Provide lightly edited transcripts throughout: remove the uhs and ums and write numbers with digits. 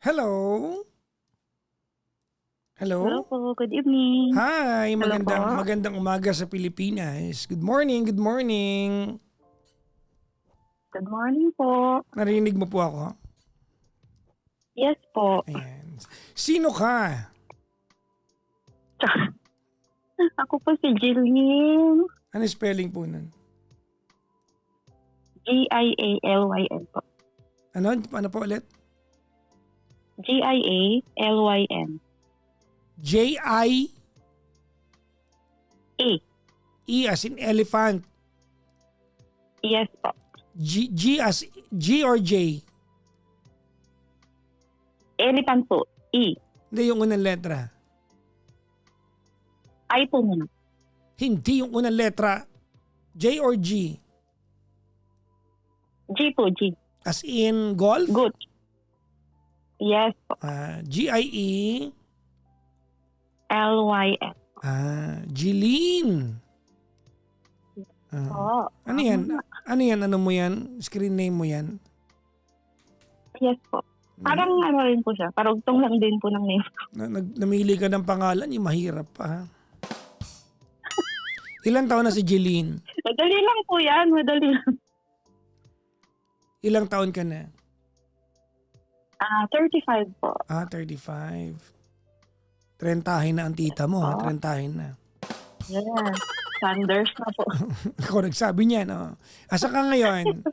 Hello? Hello Hello? po, good evening. Hi, Hello magandang po. magandang umaga sa Pilipinas. Good morning, good morning. Good morning po. Narinig mo po ako? Yes po. Ayan. Sino ka? Ako po si Jillian. Ano spelling po nun? Gialyn po. Ano po ulit? Gialyn. J-I-E A. as in elephant. Yes po. G as G or J? Elephant po. E. Hindi yung unang letra. I po muna. Hindi yung unang letra. J or G? G po, G. As in golf? Good. Yes po. G-I-E. Lyn. Jeline. Po. Ano yan? Ano yan? Ano mo yan? Screen name mo yan? Yes po. Parang ano rin po siya. Parugtong lang din po ng name. Namili ka ng pangalan, yung mahirap pa. Ha? Ilang taon na si Jeline? Madali lang po yan. Madali lang. Ilang taon ka na? 35 po. 35. Trentahin na ang tita mo, ha? Trentahin na. Yes. Sanders na po. Ako nagsabi niya, no? Asa ka ngayon?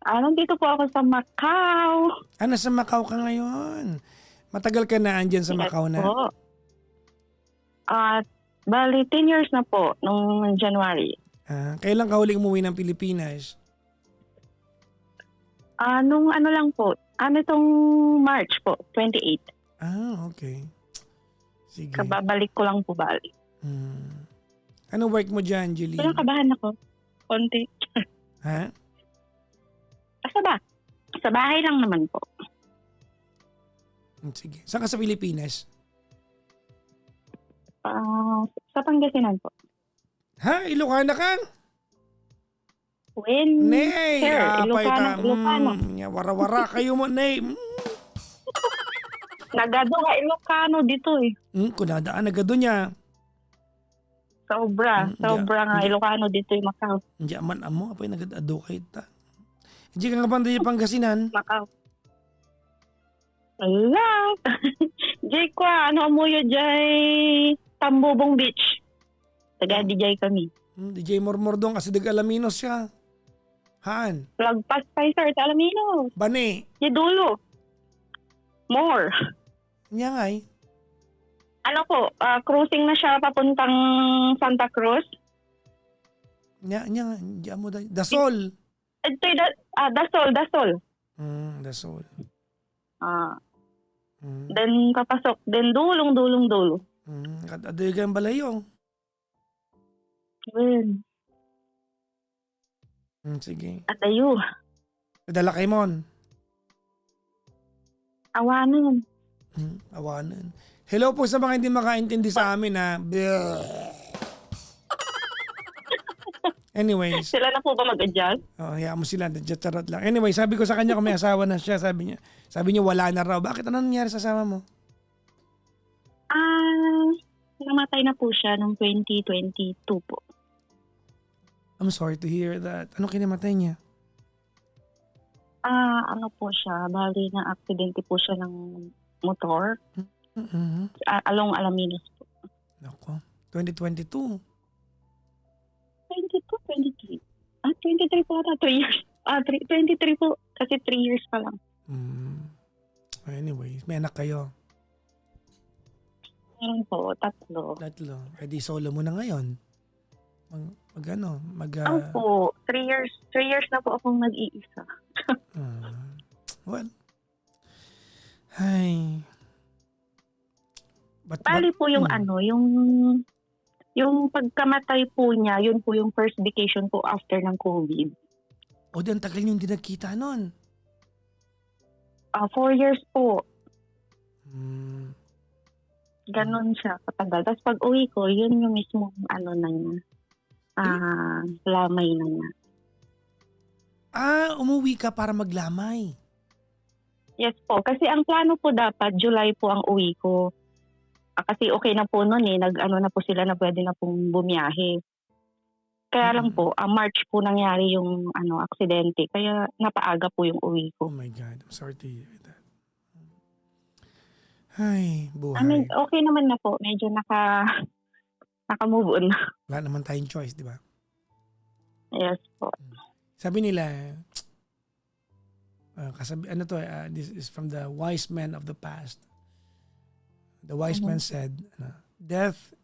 Nandito po ako sa Macau. Nasa Macau ka ngayon? Matagal ka na andyan sa Macau na? Po. Bali, 10 years na po, nung January. Kailan ka huling umuwi ng Pilipinas? Nung ano lang po, itong March po, 28. Okay. Sige. Kababalik ko lang po bali. Ano work mo dyan, Jeline? Pero kabahan ako. Konti. Ha? Sa bahay lang naman po. Sige. Saan ka sa Pilipinas? Sa Pangasinan po. Ha? Ilocana ka? When? Nay! Sir, Ilocano. Wara-wara kayo mo, Nay. Nagado ka Ilocano dito eh. Kunadaan agad doon niya. Sobra nga Ilocano dito yung Macau. Hindi man amo, apay nagad-ado kay ta. Hindi ka nga panday Pangasinan. Macau. Ala! Jay ko, amuyo jay Tambubong Beach. Taga-DJ kami. DJ Mormordong kasi Alaminos siya. Haan? Lagpas pa sir, sa Alaminos. Bane? Di dulo. More. Niya nga eh. Cruising na siya papuntang Santa Cruz. Niya nga. Hindi mo Dasol. Ito Dasol. Dasol. Then papasok. Then dulo. Adoy ka ang balayo. Well, Sige. at ayo. Dala kay Mon. Awanan. Awanan. Hello po sa mga hindi makaintindi sa amin ha. Anyways. Sila na po ba mag-adjust? Hayaan mo sila. Charot lang. Anyway, sabi ko sa kanya kung may asawa na siya. Sabi niya wala na raw. Bakit? Ano nangyari sa asawa mo? Namatay na po siya noong 2022 po. I'm sorry to hear that. Ano kinamatay niya? Ano po siya, bali na aksidente po siya ng motor. Along Alaminos po. Nako. 2022. 23. 23 po ata, 2 years. 23 po, kasi 3 years pa lang. Anyway, may anak kayo. Meron po, 3. Eh di solo mo na ngayon. Po, 3 years. 3 years na po akong nag-iisa. Well. Ay. Bali po yung yung pagkamatay po niya, yun po yung first vacation po after ng COVID. O di, ang tagal nyo hindi nagkita nun. 4 years po. Ganon siya katagal. Tapos pag uwi ko, yun yung mismo na niya. Lamay na niya. Umuwi ka para maglamay. Yes po, kasi ang plano po dapat July po ang uwi ko. Kasi okay na po no'n, eh, nag-ano na po sila na puwede na pong bumiyahe. Kaya lang Mm. po, March po nangyari yung aksidente kaya napaaga po yung uwi Oh ko. my God, I'm sorry to hear that. Ay, I mean, buhay. okey naman na po, medyo naka-move on na. Wala naman tayong choice, 'di ba? Yes po. Sabi nila, this is from the wise men of the past. The wise Mhm. man said, death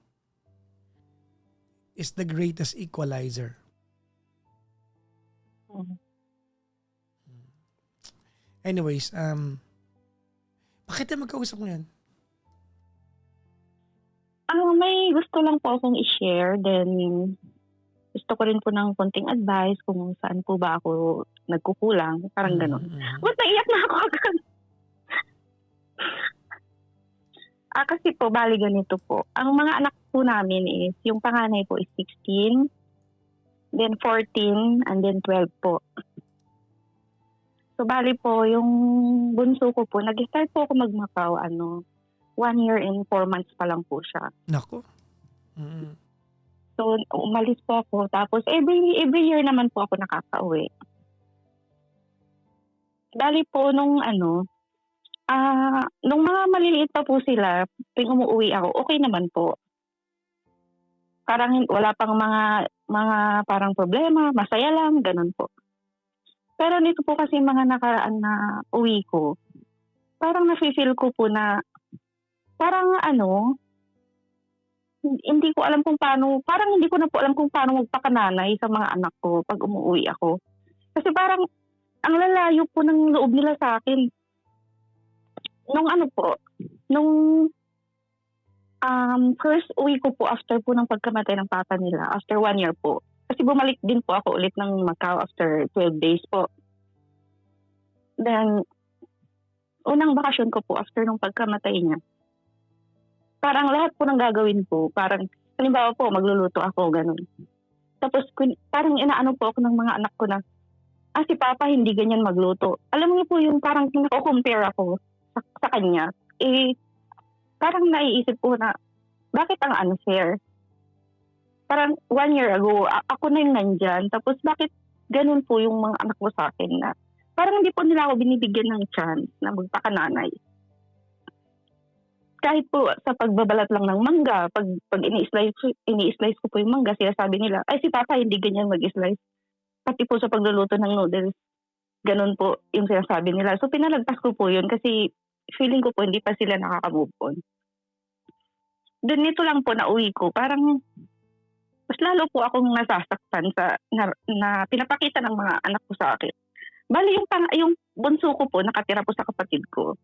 is the greatest equalizer. Mhm. Anyways, bakit tayo magkausap ngayon? May gusto lang po akong i-share, then gusto ko rin po ng konting advice kung saan po ba ako nagkukulang, parang Mhm, gano'n. mhm. Ba't naiyak na ako agad? Kasi po bale ganito po, ang mga anak po namin is yung panganay po is 16, then 14, and then 12 po. So bale po yung bunso ko po, nag-start po ako mag-Macau 1 year and 4 months pa lang po siya. Naku. Mm. So umalis po ako tapos every year naman po ako nakakauwi. Bale po nung nung mga maliliit pa po sila, tuwing umuuwi ako, okay naman po. Parang wala pang mga parang problema, masaya lang, gano'n po. Pero nito po kasi mga nakaraan na uwi ko, parang nafi-feel ko po na parang hindi ko alam kung paano, parang hindi ko na po alam kung paano magpakananay sa mga anak ko 'pag umuuwi ako. Kasi parang ang lalayo po ng loob nila sa'kin. Nung nung first uwi ko po after po ng pagkamatay ng papa nila, after 1 year po. Kasi bumalik din po ako ulit ng Macau after 12 days po. Then, unang bakasyon ko po after nung pagkamatay niya, parang lahat po ng gagawin ko, parang halimbawa po magluluto ako, gano'n. Tapos parang inaano po ako ng mga anak ko na, si papa hindi ganyan magluto. Alam niyo po yung parang nako-compare ako sa kanya, parang naiisip ko na, bakit ang unfair? Parang 1 year ago, ako na yung nandyan, tapos bakit ganun po yung mga anak ko sa akin na parang hindi po nila ako binibigyan ng chance na magpakananay. Kahit po sa pagbabalat lang ng mangga, pag ini-slice ko po yung mangga, sinasabi nila, ay si papa hindi ganyan mag-slice. Pati po sa pagluluto ng noodles, ganun po yung sinasabi nila. So pinalagpas ko po yun kasi feeling ko po hindi pa sila nakaka-move on. Then nito lang po na uwi ko, parang mas lalo po akong nasasaktan na pinapakita ng mga anak ko sa akin. Bale yung bunso ko po nakatira po sa kapatid ko.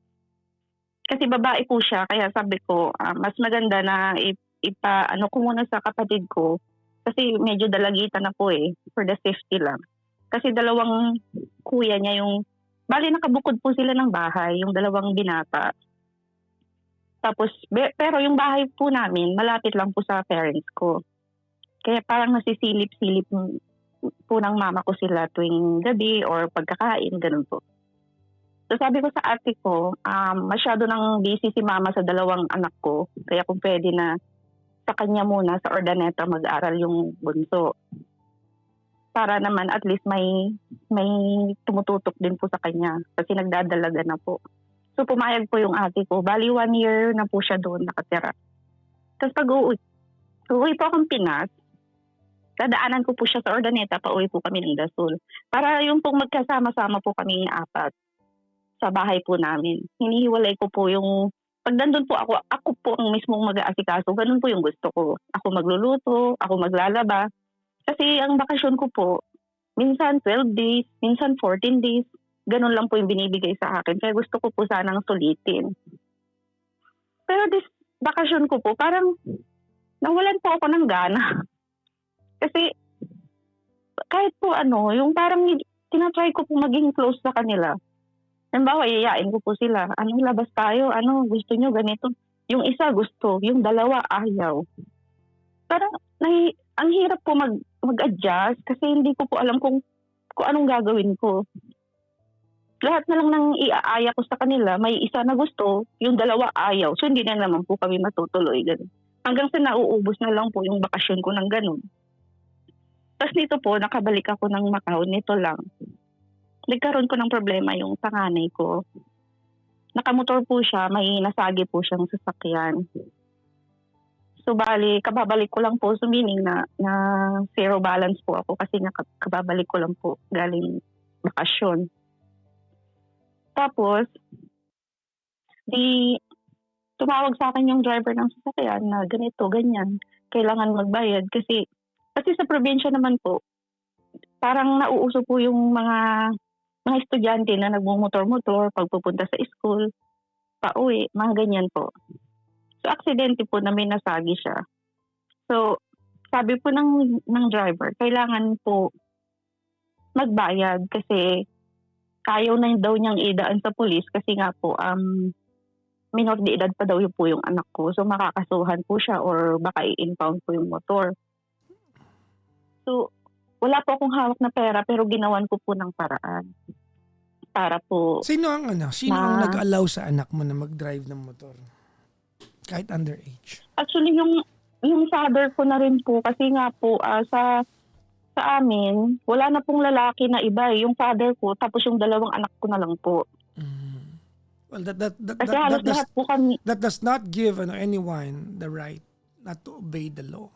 Kasi babae po siya, kaya sabi ko, mas maganda na ipa-ano ko muna sa kapatid ko kasi medyo dalagitan na po for the safety lang. Kasi dalawang kuya niya bale nakabukod po sila ng bahay, yung dalawang binata. Tapos, pero yung bahay po namin, malapit lang po sa parents ko. Kaya parang nasisilip-silip po ng mama ko sila tuwing gabi or pagkakain, ganun po. So sabi ko sa ate ko, masyado nang busy si mama sa dalawang anak ko. Kaya kung pwede na sa kanya muna, sa Ordaneta, mag-aral yung bunso. Para naman at least may tumututok din po sa kanya kasi nagdadalaga na po. So pumayag po yung ate ko. Bali 1 year na po siya doon nakatira. Tapos pag uuwi po akong Pinas, dadaanan ko po siya sa Ordaneta, pauwi po kami ng Dasul. Para yung pong magkasama-sama po kami 4 sa bahay po namin. Hinihiwalay ko po yung, pag nandun po ako po ang mismong mag-aasikaso, ganun po yung gusto ko. Ako magluluto, ako maglalaba. Kasi ang bakasyon ko po, minsan 12 days, minsan 14 days, ganun lang po yung binibigay sa akin. Kaya gusto ko po sanang sulitin. Pero this bakasyon ko po, parang nawalan po ako ng gana. Kasi kahit po yung parang tinatry ko po maging close sa kanila. Halimbawa, yayain ko po sila. Labas tayo? Gusto nyo ganito? Yung isa gusto, yung dalawa ayaw. Parang ang hirap po mag-adjust kasi hindi ko po alam kung anong gagawin ko. lahat na lang ng iaaya ko sa kanila, may isa na gusto, yung dalawa ayaw. So hindi na naman po kami matutuloy. Ganun. Hanggang sa nauubos na lang po yung bakasyon ko ng ganun. Tapos nito po, nakabalik ako ng Macau, nito lang. Nagkaroon ko ng problema yung panganay ko. Nakamotor po siya, may nasagi po siyang sasakyan. So bali, kababalik ko lang po, so meaning na zero balance po ako kasi nga kababalik ko lang po galing bakasyon. Tapos, tumawag sa akin yung driver ng sasakyan na ganito, ganyan, kailangan magbayad kasi sa probinsya naman po, parang nauuso po yung mga estudyante na nagmumotor-motor pagpupunta sa school, pauwi, mga ganyan po. So, aksidente po na may nasagi siya. So, sabi po ng driver, kailangan po magbayad kasi ayaw na daw niyang idaan sa pulis kasi nga po, minor de edad pa daw po yung anak ko. So, makakasuhan po siya or baka i-impound po yung motor. So, wala po akong hawak na pera pero ginawan ko po ng paraan. Para po... Sino ang nag-allow sa anak mo na mag-drive ng motor? Kahit underage? Actually, yung father ko na rin po kasi nga po sa amin, wala na pong lalaki na iba. Yung father ko, tapos yung dalawang anak ko na lang po. Well, Kasi halos lahat po kami. that does not give anyone the right not to obey the law.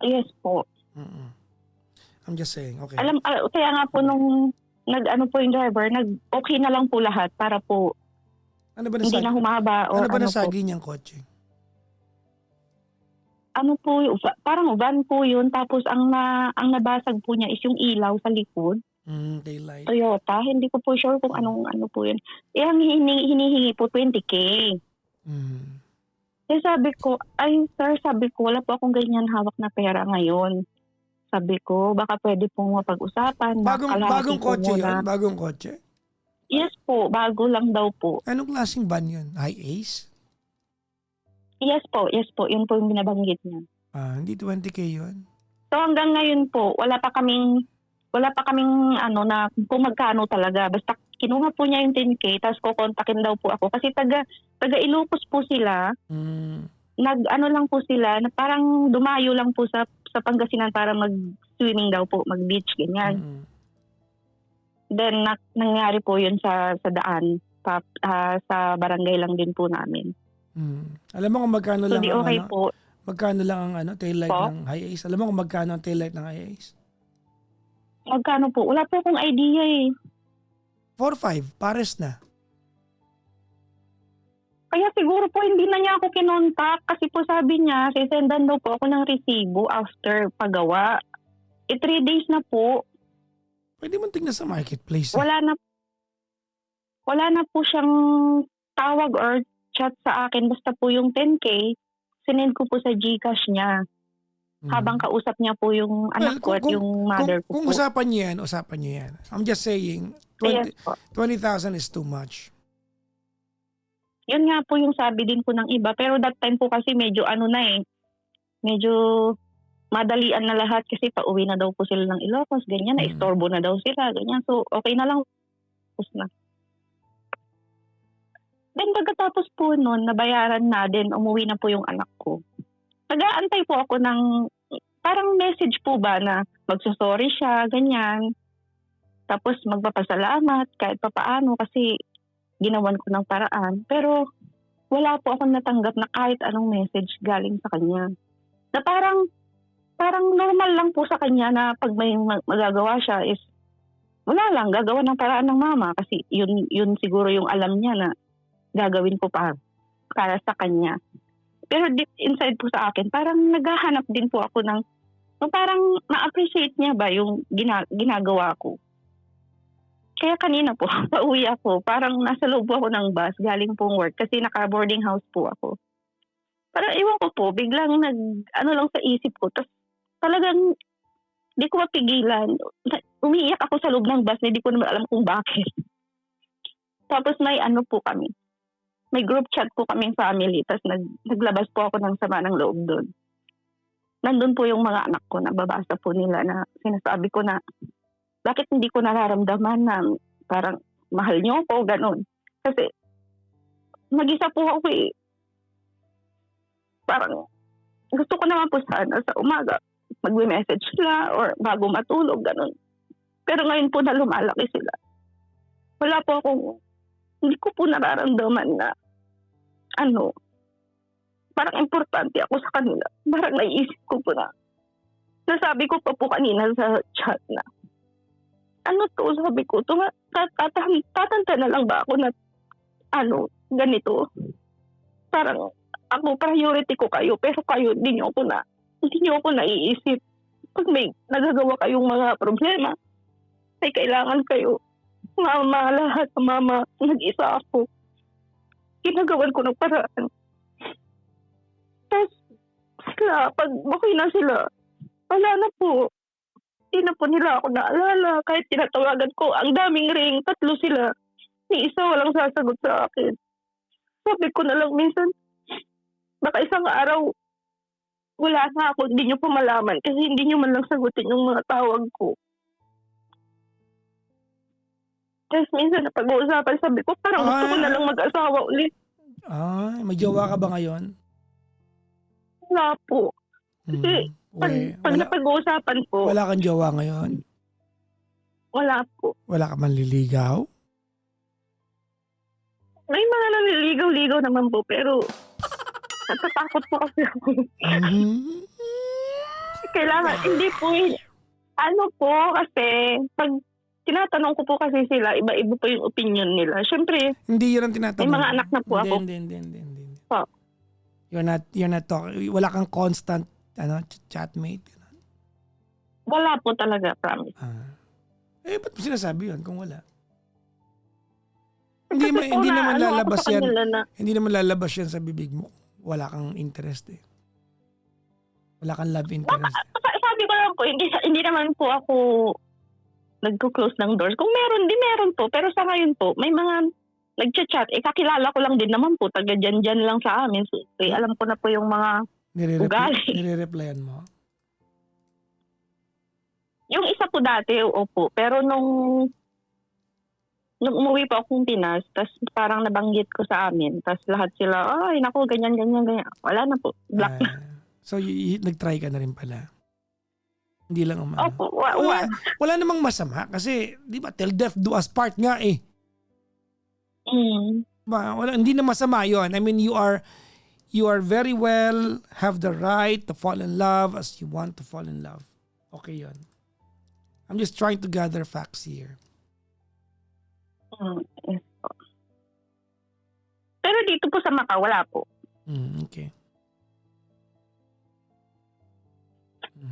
Yes po. I'm just saying, okay. Kaya nga po nung po yung driver, okay na lang po lahat para po hindi na humaba or ano ba nasagi niyang kotse? Parang van po yun. Tapos ang nabasag po niya is yung ilaw sa likod. Daylight. Toyota. Hindi ko po sure kung ano po yun. Ang hinihingi po 20K. Eh sabi ko, wala po akong ganyan hawak na pera ngayon. Sabi ko, baka pwede pong mapag-usapan. Bagong kotse yun? Bagong kotse? Yes po, bago lang daw po. Anong klaseng van yun? High Ace? Yes po. Yun po yung binabanggit niya. Hindi 20K yun? So hanggang ngayon po, wala pa kaming na kung magkano talaga. Basta kinuha po niya yung 10K, tapos kukontakin daw po ako. Kasi taga Ilocos po sila. Lang po sila, na parang dumayo lang po sa Pangasinan para mag-swimming daw po, mag-beach, ganyan. Then, nangyari po yun sa daan, sa barangay lang din po namin. Alam mo kung magkano So, lang okay po. Magkano lang ang taillight ng High Ace? Alam mo kung magkano ang taillight ng High Ace? Magkano po? Wala po akong idea eh. 4-5, pares na. Kaya siguro po hindi na niya ako kinontak kasi po sabi niya, sisendan daw po ako ng resibo after paggawa. 3 days na po. Pwede mo tingnan sa marketplace. Wala na po siyang tawag or chat sa akin. Basta po yung 10K, sinend ko po sa GCash niya. Habang kausap niya po yung anak ko at yung mother ko kung po. usapan niyo yan. I'm just saying, 20,000 is too much. Yun nga po yung sabi din po ng iba. Pero that time po kasi medyo medyo madalian na lahat kasi pauwi na daw po sila ng Ilocos, ganyan, na-istorbo na daw sila, ganyan. So, okay na lang. Tapos na. Then, pagkatapos po nun, nabayaran na din, umuwi na po yung anak ko. Nag-aantay po ako ng parang message po ba na magsusorry siya, ganyan. Tapos magpapasalamat kahit papaano kasi ginawan ko ng paraan. Pero wala po akong natanggap na kahit anong message galing sa kanya. Na parang normal lang po sa kanya na pag may magagawa siya is wala lang, gagawa ng paraan ng mama kasi yun siguro yung alam niya na gagawin ko para sa kanya. Pero deep inside po sa akin, parang naghahanap din po ako ng parang ma-appreciate niya ba yung ginagawa ko. Kaya kanina po, pauwi ako, parang nasa loob ako ng bus, galing pong work kasi naka-boarding house po ako. Parang iwan ko po, biglang lang sa isip ko. Tapos talagang di ko mapigilan. Umiiyak ako sa loob ng bus, hindi ko naman alam kung bakit. Tapos may po kami. May group chat po kaming family, tapos naglabas po ako ng sama ng loob doon. Nandun po yung mga anak ko, nababasa po nila na sinasabi ko na bakit hindi ko nararamdaman na parang mahal niyo ako, ganun. Kasi mag-isa po ako eh. Parang gusto ko naman po sana sa umaga mag-message sila or bago matulog, ganun. Pero ngayon po na lumalaki sila, wala po akong, hindi ko po nararamdaman na parang importante ako sa kanila. Parang naiisip ko po na, nasabi ko pa po kanina sa chat na, sabi ko, tatanta na lang ba ako na, ganito. Parang, ako, priority ko kayo, pero kayo, hindi niyo ako naiisip. Pag may nagagawa kayong mga problema, may kailangan kayo. Mama, lahat, mama, nag-isa ako. Ginagawan ko ng paraan. Tapos, sila, pag okay na sila, wala na po. Hindi na po nila ako naalala. Kahit tinatawagan ko, ang daming ring, 3 sila. Ni isa walang sasagot sa akin. Sabi ko na lang minsan, baka isang araw, wala na ako, hindi nyo pa malaman kasi hindi nyo man lang sagutin yung mga tawag ko. Tapos minsan na pag-uusapan, sabi ko, parang gusto ko na lang mag-asawa ulit. May jowa ka ba ngayon? Wala po. Kasi pag napag-uusapan po, wala kang jowa ngayon? wala po. Wala ka man liligaw? May mga nanliligaw-ligaw naman po, pero natatakot po kasi ako. Kailangan, hindi po kasi pag tinatanong ko po kasi sila, iba-iba po yung opinion nila. Siyempre, hindi yun ang tinatanong. may mga anak na po ako. Hindi. Po. You're not talking, wala kang constant chatmate. Wala po talaga, promise. Ba't mo sinasabi yun kung wala? Kasi Hindi naman lalabas ako sa yan. kanila na, Hindi naman lalabas yan sa bibig mo. Wala kang interest eh. Wala kang love interest. sabi ko lang po, hindi naman po ako nagko-close ng doors. Kung meron, di meron po. Pero sa ngayon po, may mga nagchat-chat. Kakilala ko lang din naman po. Taga dyan lang sa amin. So, alam ko na po yung mga ugali. Nire-replyan mo? Yung isa po dati, opo. Pero nung umuwi po akong Pinas, tas parang nabanggit ko sa amin. Tas lahat sila, ay naku, ganyan. Wala na po. Black na. So, nag-try ka na rin pala? Hindi lang umano. Opo, wala namang masama kasi, di ba, till death do us part nga eh. Hindi na masama yun. I mean, you are very well, have the right to fall in love as you want to fall in love. Okay yun. I'm just trying to gather facts here. Yes po. Pero dito po sa Macau, wala po. Okay.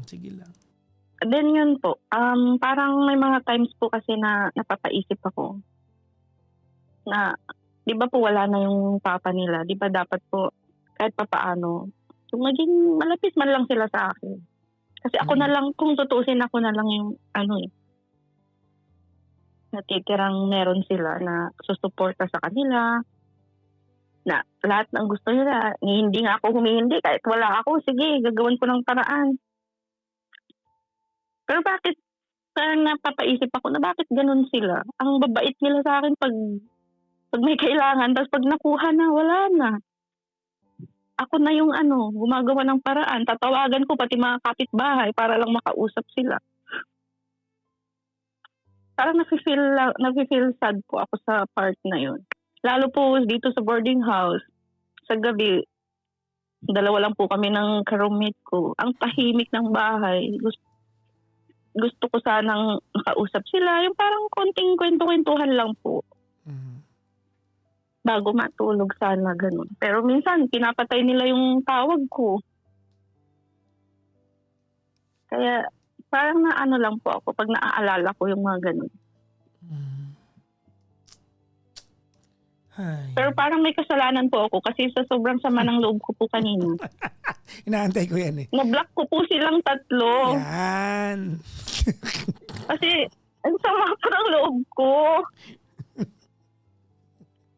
Sige lang. Then yun po, parang may mga times po kasi na napapaisip ako na, di ba po wala na yung papa nila, di ba dapat po kahit papaano, maging malapit man lang sila sa akin. Kasi ako na lang, kung tutusin ako na lang yung natitirang meron sila na susuporta sa kanila, na lahat ng gusto nila, hindi nga ako humihindi, kahit wala ako, sige, gagawin ko ng paraan. Pero bakit napapaisip ako na bakit ganun sila? Ang babait nila sa akin pag may kailangan, tapos pag nakuha na, wala na. Ako na yung gumagawa ng paraan. Tatawagan ko pati mga kapitbahay para lang makausap sila. Parang nafe-feel sad po ako sa part na yun. Lalo po dito sa boarding house, sa gabi, 2 lang po kami ng ka-roommate ko. Ang tahimik ng bahay. Gusto ko sanang makausap sila. Yung parang konting kwento-kwentuhan lang po. Bago matulog sana, ganun. Pero minsan, pinapatay nila yung tawag ko. Kaya, parang lang po ako pag naaalala ko yung mga ganun. Pero parang may kasalanan po ako kasi sa sobrang sama ng loob ko po kanina. Inaantay ko yan eh. Na-block ko po silang 3. Yan. Kasi, ang sama po ng loob ko.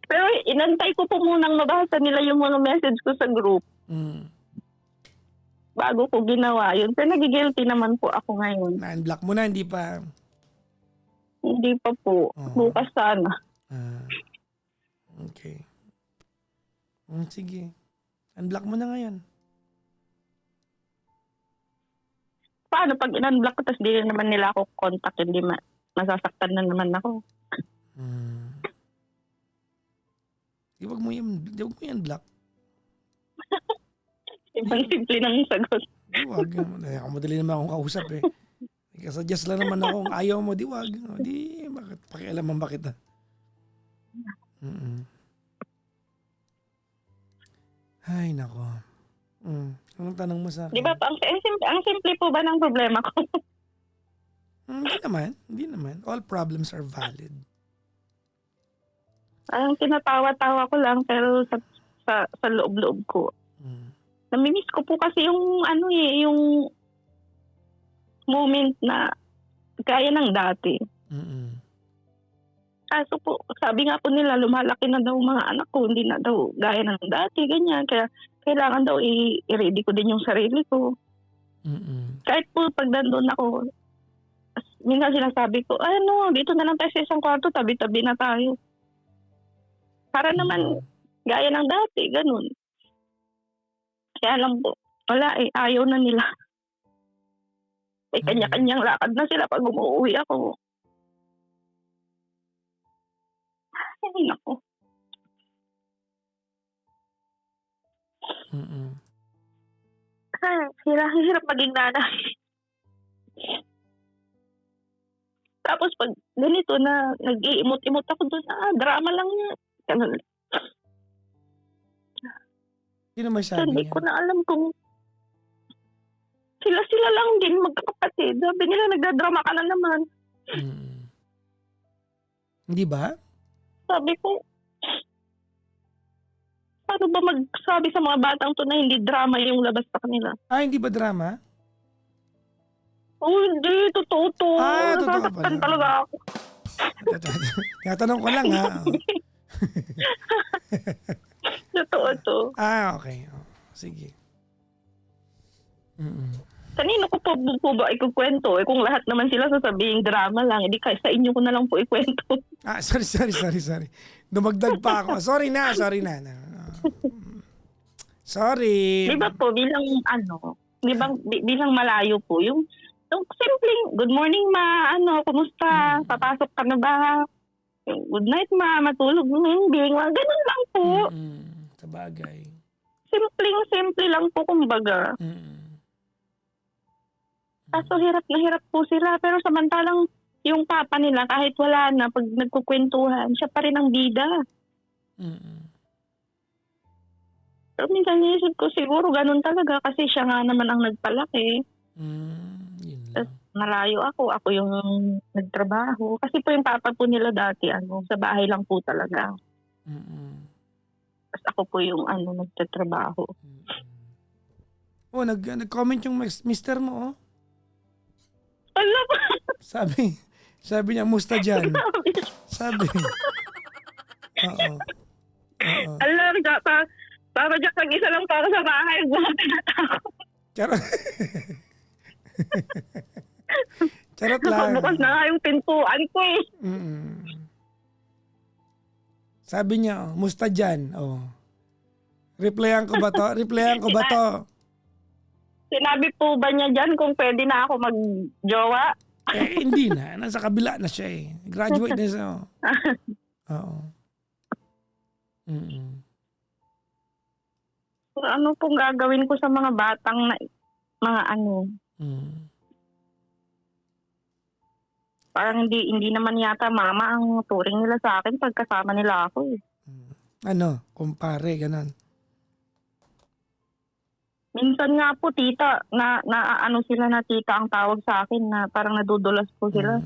Pero inantay ko po munang mabasa nila yung mga message ko sa group. Bago ko ginawa yun. Pero nagigilty naman po ako ngayon. Na-unblock mo na, hindi pa. Hindi pa po. Oh. Bukas sana. Okay. Sige. Unblock mo na ngayon. Paano pag in-unblock ko tapos di naman nila ako contact, hindi masasaktan na naman ako. Wag mo i-unblock. Ibang simple ng sagot. Wag. Ako madali naman akong kausap eh. Ikasuggest lang naman ako kung ayaw mo, di wag. Di, bakit? Pakialaman ba kita? Ay, nako. Anong tanong mo sa akin? Di ba, ang simple po ba ng problema ko? Hindi naman. All problems are valid. Parang tinatawa-tawa ko lang pero sa loob-loob ko. Namimiss ko po kasi yung yung moment na gaya ng dati. Kaso po, sabi nga po nila, lumalaki na daw mga anak ko, hindi na daw gaya ng dati, ganyan. Kaya kailangan daw i-ready ko din yung sarili ko. Kahit po pag nandun ako, minsan sinasabi ko, dito na lang tayo sa isang kwarto, tabi-tabi na tayo. Para naman gaya ng dati, ganun. Kaya lang po, wala ayaw na nila. May kanya-kanyang lakad na sila pag umuwi ako. Ay, naku. Hirap maging nanay. Tapos pag ganito na nag-iimot-imot ako doon, drama lang yan. Ganun. Sino may sabi Hindi niya? ko na alam kung sila lang din magkakapatid. Sabi nila nagdadrama ka na naman. Hindi ba? Sabi ko, paano ba magsabi sa mga batang to na hindi drama yung labas sa kanila? Hindi ba drama? Hindi. Totoo to. Totoo Nasasaktan pala. talaga ako. Tinatanong ko lang ha. Totoo to. Okay. Sige. Kanino ko po ba ikukwento? Kung lahat naman sila sasabihin drama lang, hindi sa inyo ko na lang po ikwento. Sorry. Dumagdag pa ako. Sorry na. Sorry. Di ba po, bilang malayo po, yung simpleng, good morning ma, kumusta? Papasok ka na ba? Good night ma, matulog ng hindi. Ganun lang po. Sa bagay. Simple lang po, kumbaga. Kaso hirap na hirap po sila. Pero samantalang yung papa nila, kahit wala na, pag nagkukwentuhan, siya pa rin ang bida. Pero minsan naisip ko, siguro ganun talaga kasi siya nga naman ang nagpalaki. Yun lang. Tapos malayo ako yung nagtrabaho. Kasi po yung papa po nila dati, sa bahay lang po talaga. Tapos ako po yung nagtatrabaho. Nag-comment yung mister mo, oh. Alam mo, Sabi niya, musta dyan? Sabi. Oo. alam, para dyan mag-isa lang para sa bahay. Charot. Charot lang. Bukas na nga yung pintuan ko eh. Sabi niya, musta dyan? Oh. Replyan ko ba to? Sinabi po ba niya dyan kung pwede na ako mag-jowa? Hindi na. Nasa kabila na siya eh. Graduate na siya. Oo. Ano pong gagawin ko sa mga batang na mga parang hindi naman yata mama ang turing nila sa akin pagkasama nila ako eh. Kumpare, ganun. Minsan nga po tita, na sila na tita ang tawag sa akin na parang nadudulas po sila.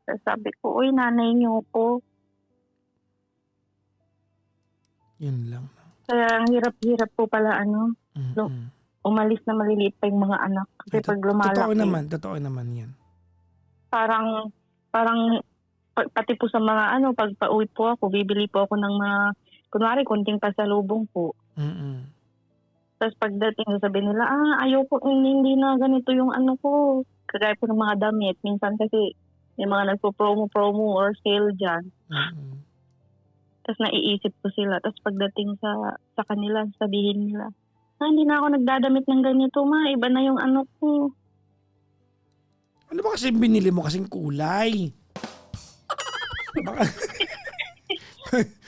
Tapos sabi ko, uy nanay niyo po. Yun lang. Kaya ang hirap-hirap po pala umalis na maliliit pa yung mga anak. Kasi pag lumalaki. Totoo naman yan. Parang pati po sa mga pag pauwi po ako, bibili po ako ng mga, kunwari, konting pasalubong po. Tapos pagdating, sabi nila, ayaw po, hindi na ganito yung ko. Kagaya po ng mga damit. Minsan kasi, May mga nagpo-promo or sale dyan. Mm-mm. Tapos naiisip ko sila. Tapos pagdating sa kanila, sabihin nila, hindi na ako nagdadamit ng ganito, ma. Iba na yung ano ko. Ano ba kasi binili mo kasing kulay? Baka,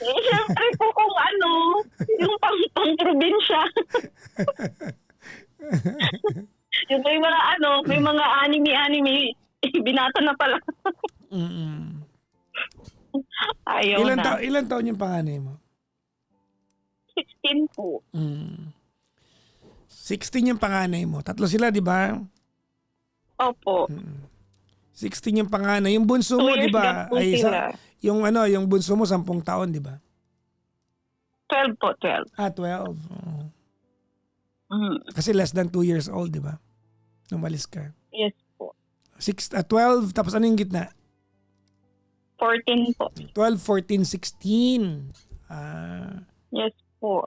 Siyempre po kung ano, yung pang-probinsya. Yung may mga anime, binata na pala. mm-mm. Ayaw na. Ilan taon yung panganay mo? 16 po. 16 yung panganay mo. Tatlo sila, di ba? Opo. 16 yung panganay. Yung bunso 2 mo, di years ba? gap po sila. Yung bunso mo 10 taon, di ba? 12 po, 12. 12. Oo. Mm. Kasi less than 2 years old, di ba? Nung malis ka. Yes po. 12, tapos ano yung gitna? 14 po. 12, 14, 16. Yes po.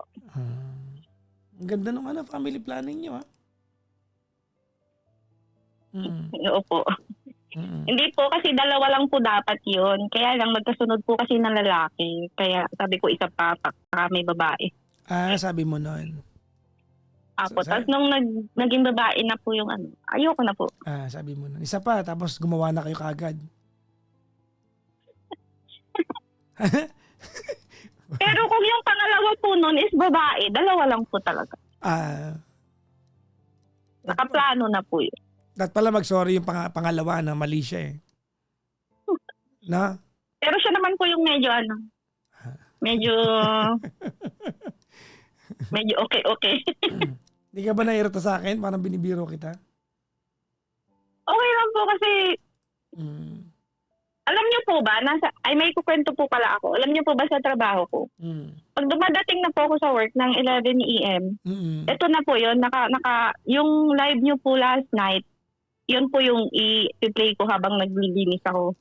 Ang ganda nung family planning nyo, ha? Opo. Hindi po kasi dalawa lang po dapat yun. Kaya lang magkasunod po kasi ng lalaki. Kaya sabi ko isa pa, may babae. Sabi mo nun. Apo. Tapos nung naging babae na po yung ayoko na po. Sabi mo nun. Isa pa, tapos gumawa na kayo kaagad. Pero kung yung pangalawa po nun is babae, dalawa lang po talaga. Nakaplano na po yun. Dapat pala mag-sorry yung pangalawa na mali siya eh. Na? Pero siya naman po yung medyo okay. Hindi ka ba nairita sa akin? Parang binibiro kita? Okay lang po kasi alam niyo po ba, may kukwento po pala ako. Alam niyo po ba sa trabaho ko? Pag dumadating na po ako sa work ng 11 AM, ito na po yun, yung live niyo po last night, yun po yung i-play ko habang naglilinis ako.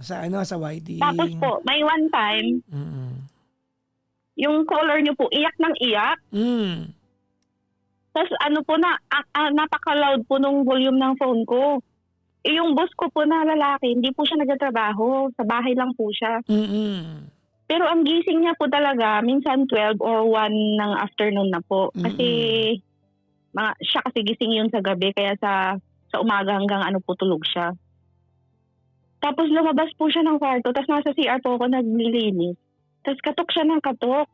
Sa YT. Tapos po, may one time, yung caller niyo po, iyak ng iyak. Tapos napaka-loud po nung volume ng phone ko. Yung boss ko po na lalaki, hindi po siya nagtatrabaho. Sa bahay lang po siya. Pero ang gising niya po talaga, minsan 12 or 1 ng afternoon na po. Kasi siya kasi gising yun sa gabi, kaya sa umaga hanggang po tulog siya. Tapos lumabas po siya ng kwarto, tapos nasa CR po ako naglilinis. Tapos katok siya ng katok.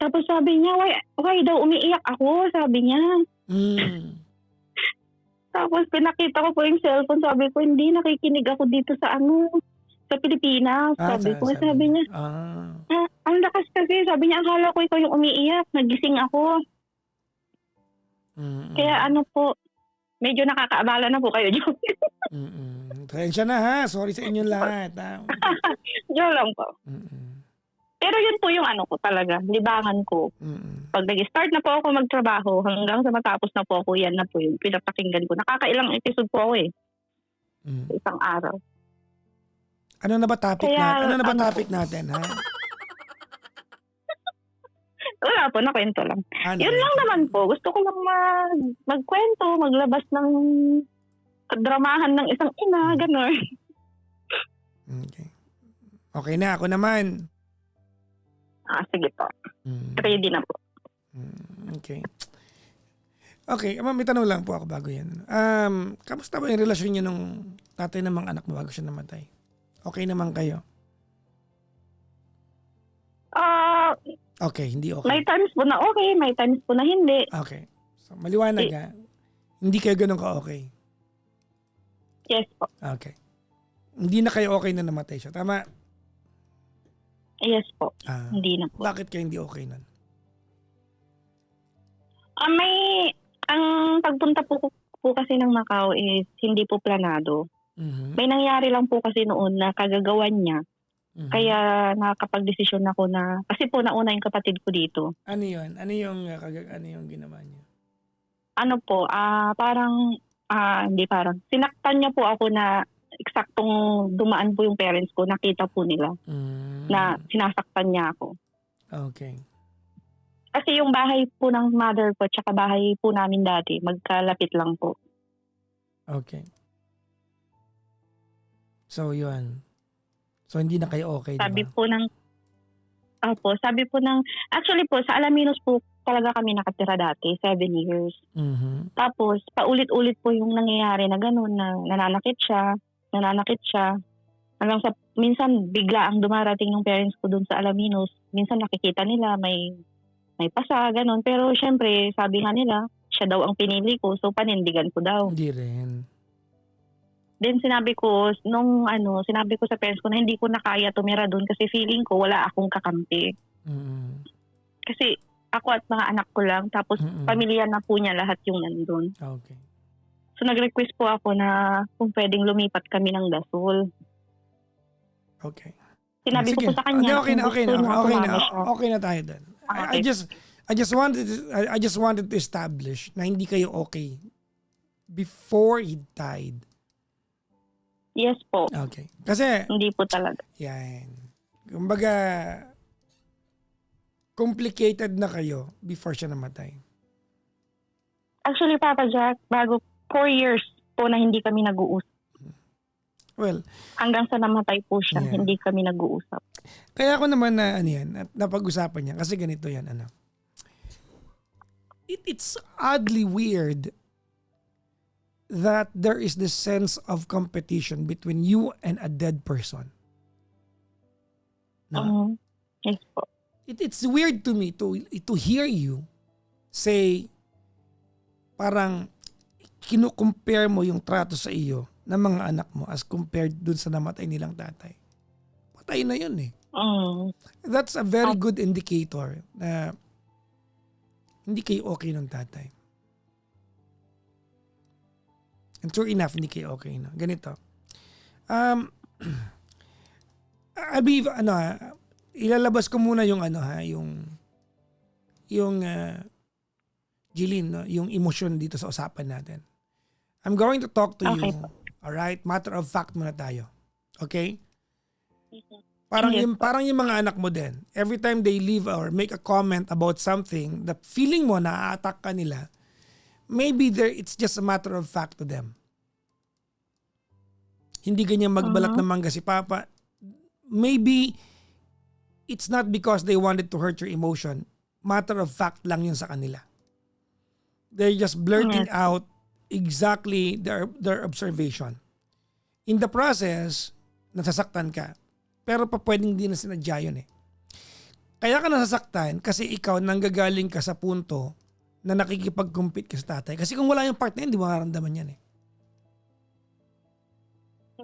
Tapos sabi niya, why daw umiiyak ako? Sabi niya. Tapos pinakita ko po yung cellphone, sabi ko, hindi, nakikinig ako dito sa Pilipinas. Sabi niya, ang lakas kasi, sabi niya, akala ko ikaw yung umiiyak, nagising ako. Kaya po, medyo nakakaabala na po kayo, Joe. Pasensya na ha, sorry sa inyong lahat. Joe lang po. Pero yun po yung ko talaga, libangan ko. Pag nag-start na po ako magtrabaho, hanggang sa matapos na po ako, yan na po yung pinapakinggan ko. Nakakailang episode po ako sa isang araw. Ano na ba topic natin, ha? Wala po, nakwento lang. Yun lang naman po. Gusto ko lang magkwento, maglabas ng dramahan ng isang ina, gano'n. Okay. Okay na, ako naman. Sige po. Ready na po. Okay. Okay, may tanong lang po ako bago yan. Kamusta ba yung relasyon niyo nung tatay ng mga anak mo bago siya namatay? Okay naman kayo? Okay, hindi okay. May times po na okay, may times po na hindi. Okay. So, maliwanag ha. Hindi kayo ganun ka-okay? Yes po. Okay. Hindi na kayo okay na namatay siya. Tama? Yes po. Hindi na po. Bakit kayo hindi okay nun? Ang pagpunta po kasi ng Macau is hindi po planado. May nangyari lang po kasi noon na kagagawan niya. Kaya nakapag-desisyon ako na, kasi po nauna yung kapatid ko dito. Ano yun? Ano yung ginawa niya? Sinaktan niya po ako na eksaktong dumaan po yung parents ko, nakita po nila na sinasaktan niya ako. Okay. Kasi yung bahay po ng mother ko tsaka bahay po namin dati, magkalapit lang po. Okay. So, yun. So, hindi na kayo okay, di Sabi ba? po ng, actually po, sa Alaminos po talaga kami nakatira dati, 7 years. Mhm. Tapos, paulit-ulit po yung nangyayari na gano'n, na nananakit siya. Hanggang sa, minsan, bigla ang dumarating yung parents ko dun sa Alaminos. Minsan nakikita nila, may pasa, gano'n. Pero, syempre, sabi nga nila, siya daw ang pinili ko, so panindigan ko daw. Hindi rin. Then sinabi ko sa parents ko na hindi ko na kaya tumira doon kasi feeling ko wala akong kakampi. Mm. Kasi ako at mga anak ko lang, tapos pamilya na po niya lahat yung nandun. Okay. So nag-request po ako na kung pwedeng lumipat kami ng Dasol. Okay. Sinabi ko Sige. po sa kanya, Okay na. siya. Okay na tayo doon. I Okay. just wanted to establish na hindi kayo okay before he died. Yes po, Okay. Kasi, hindi po talaga. yan. Kumbaga, complicated na kayo before siya namatay. Actually, Papa Jack, bago 4 years po na hindi kami nag-uusap. Well, Hanggang sa namatay po siya, Yeah. hindi kami nag-uusap. kaya ako naman na napag-usapan niya kasi ganito yan, It's oddly weird that there is this sense of competition between you and a dead person. No? Yes po. It's weird to me to hear you say parang kinukompare mo yung trato sa iyo ng mga anak mo as compared dun sa namatay nilang tatay. Patay na yun eh. That's a very good indicator na hindi kayo okay ng tatay. And sure enough, hindi kayo okay. No? Ganito. Ilalabas ko muna yung Jeline, no? Yung emosyon dito sa usapan natin. I'm going to talk to Okay you. po. Alright? Matter of fact muna tayo. Okay? Yes, Parang yung mga anak mo din. Every time they leave or make a comment about something, the feeling mo na a-attack ka nila, maybe it's just a matter of fact to them. Hindi ganyan magbalat ng mangga si Papa. Maybe it's not because they wanted to hurt your emotion. Matter of fact lang yun sa kanila. They're just blurting out exactly their observation. In the process, nasasaktan ka. Pero pa pwedeng di na sinadya yun eh. Kaya ka nasasaktan kasi ikaw nanggagaling ka sa punto na nakikipag-compete ka sa tatay. Kasi kung wala yung part na yun, di mo mararamdaman yan eh.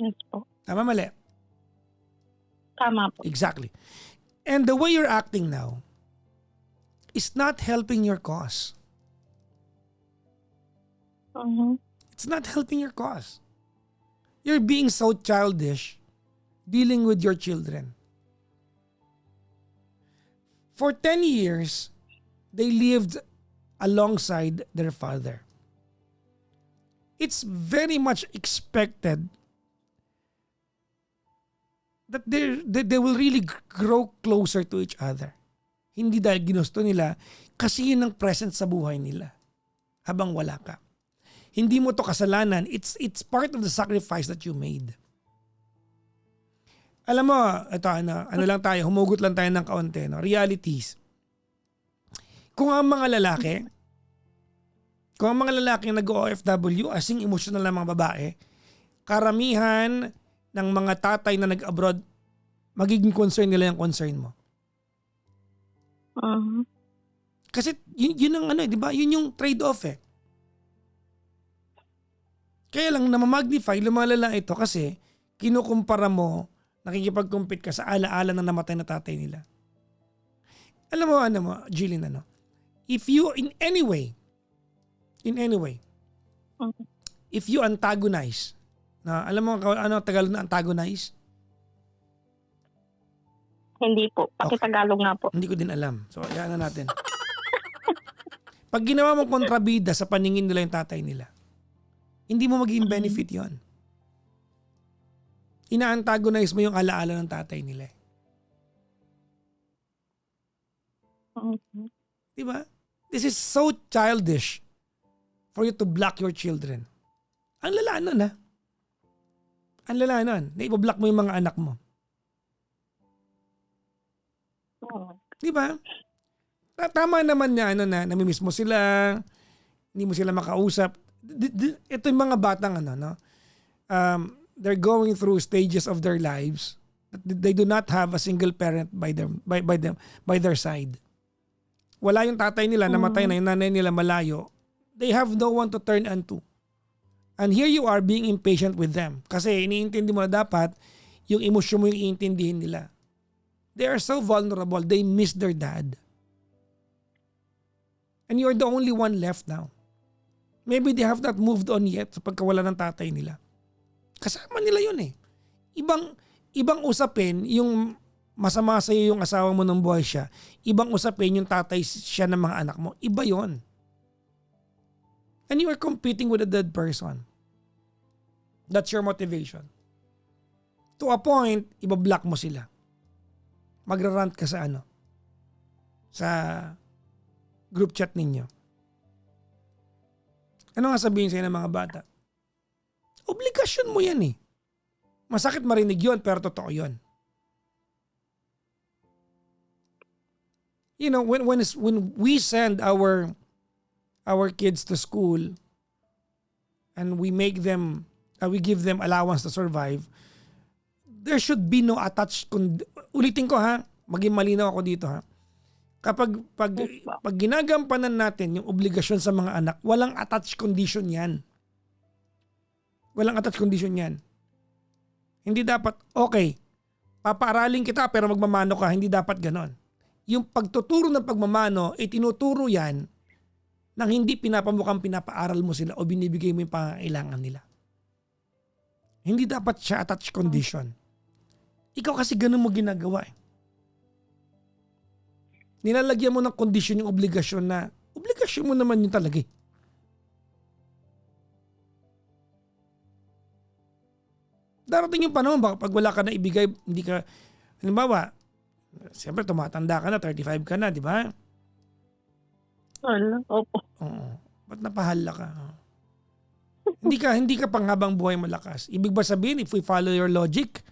Yes po. Tama, mali? Tama po. Exactly. And the way you're acting now is not helping your cause. It's not helping your cause. You're being so childish dealing with your children. For 10 years, they lived alongside their father. It's very much expected that they will really grow closer to each other. Hindi dahil ginusto nila, kasi yun ang present sa buhay nila habang wala ka. Hindi mo to kasalanan, it's part of the sacrifice that you made. Alam mo, ito ano lang tayo, humugot lang tayo ng kaunti, no? Realities. Kung ang mga lalaki nag-OFW, asing emotional na mga babae, karamihan ng mga tatay na nag-abroad, magiging concern nila yung concern mo. Kasi yun ang di ba? Yun yung trade-off eh. Kaya lang namamagnify, lumalala ito kasi kinukumpara mo, nakikipag-compete ka sa alaala ng namatay na tatay nila. Alam mo, Jillian, if you in any way, if you antagonize, alam mo Tagalog na antagonize? Hindi po. Pakitagalog nga po. Hindi ko din alam. So, ayan na natin. Pag ginawa mong kontrabida sa paningin nila yung tatay nila, hindi mo magiging benefit yon. Ina-antagonize mo yung alaala ng tatay nila. Diba? This is so childish for you to block your children. Ang lala nun Ang lala nun, na ibablock mo yung mga anak mo. Oo. Di ba? Tama naman na namimiss mo sila, hindi mo sila makausap. Ito yung mga batang no? They're going through stages of their lives that they do not have a single parent by their side. Wala yung tatay nila, namatay na, yung nanay nila malayo. They have no one to turn unto. And here you are being impatient with them. Kasi iniintindi mo na dapat yung emosyon mo yung iintindihin nila. They are so vulnerable. They miss their dad. And you're the only one left now. Maybe they have not moved on yet sa pagkawala ng tatay nila. Kasama nila yun eh. Ibang usapin yung masama sa iyo yung asawa mo nung buhay siya. Ibang usapin yung tatay siya ng mga anak mo. Iba yon. And you are competing with a dead person. That's your motivation. To a point, ibablock mo sila. Magrarant ka sa sa group chat ninyo. Ano nga sabihin sa'yo ng mga bata? Obligasyon mo yan eh. Masakit marinig yon pero totoo yon. You know, when we send our kids to school and we make them, we give them allowance to survive, there should be no attached, ulitin ko ha, maging malinaw ako dito ha. Pag ginagampanan natin yung obligasyon sa mga anak, walang attached condition yan. Walang attached condition yan. Hindi dapat, okay, papaaralin kita pero magmamano ka, hindi dapat ganon. Yung pagtuturo ng pagmamano, tinuturo yan nang hindi pinapamukang pinapaaral mo sila o binibigay mo yung pangangailangan nila. Hindi dapat siya attached condition. Ikaw kasi ganun mo ginagawa eh. Nilalagyan mo ng kondisyon yung obligasyon na obligasyon mo naman yun talaga eh. Darating yung panahon pag wala ka na ibigay, hindi ka, halimbawa, siyempre tumatanda ka na, 35 ka na, di ba? Wala. Opo. Oo. Ba't napahala ka? Hindi ka pang habang buhay malakas. Ibig ba sabihin, if we follow your logic,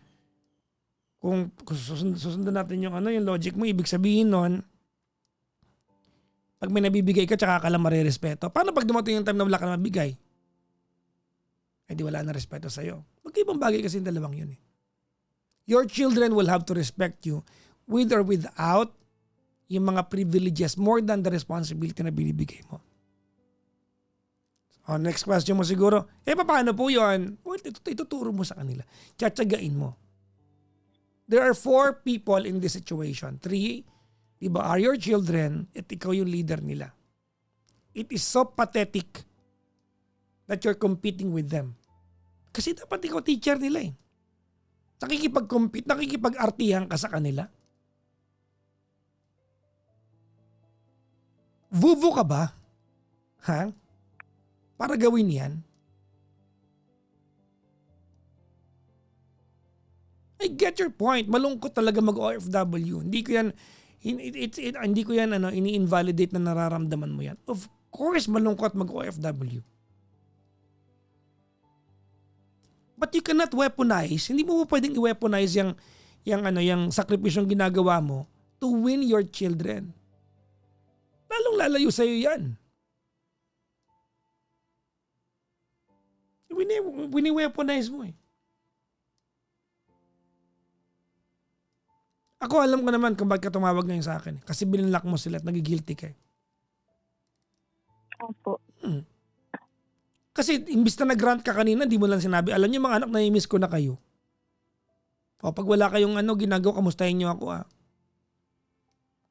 kung susundan natin yung yung logic mo, ibig sabihin nun, pag may nabibigay ka, tsaka ka lang marirespeto. Paano pag dumating yung time na wala ka na mabigay? Eh di wala na respeto sa'yo. Magkaibang bagay kasi yung dalawang yun eh. Your children will have to respect you with or without yung mga privileges more than the responsibility na binibigay mo. So, next question mo siguro, paano po yun? Well, ituturo mo sa kanila. Tsatsagain mo. There are 4 people in this situation. 3, diba, are your children at ikaw yung leader nila. It is so pathetic that you're competing with them. Kasi dapat ikaw teacher nila eh. Nakikipag-compete, nakikipag-artihan ka sa kanila. Vuvu ka ba? Ha? Para gawin yan? I get your point. Malungkot talaga mag-OFW. Hindi ko yan ini-invalidate na nararamdaman mo yan. Of course, malungkot mag-OFW. But you cannot weaponize. Hindi mo pwedeng i-weaponize yung sakripisyong ginagawa mo to win your children. Lalong lalayo sa'yo yan. Wini-weaponize mo eh. Ako alam ko naman kung bakit ka tumawag ngayon sa akin. Kasi binlock mo sila at nagigilty ka. Opo. Kasi imbis na nag-rant ka kanina, di mo lang sinabi, alam niyo mga anak, na-miss ko na kayo. O pag wala kayong ginagawa, kamustahin niyo ako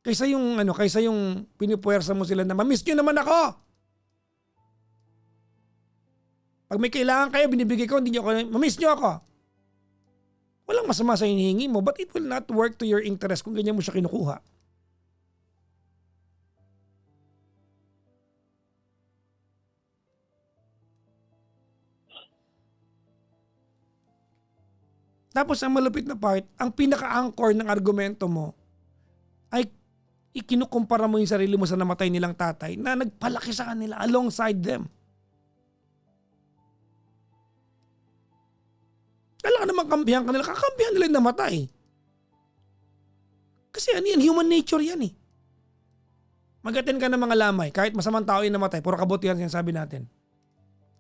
Kaysa yung pinipuwersa mo sila na, mamiss niyo naman ako! Pag may kailangan kayo, binibigay ko, hindi niyo ako, mamiss niyo ako! Walang masama sa hinihingi mo, but it will not work to your interest kung ganyan mo siya kinukuha. Tapos ang malupit na part, ang pinaka-anchor ng argumento mo ay ikinukumpara mo yung sarili mo sa namatay nilang tatay na nagpalaki sa kanila alongside them. Kailangan naman kampihan ka nila. Kakampihan nila yung namatay. Kasi ano yan, human nature yan eh. Mag-attend ka ng mga lamay, kahit masamang tao yung namatay, puro kabutihan sinasabi natin.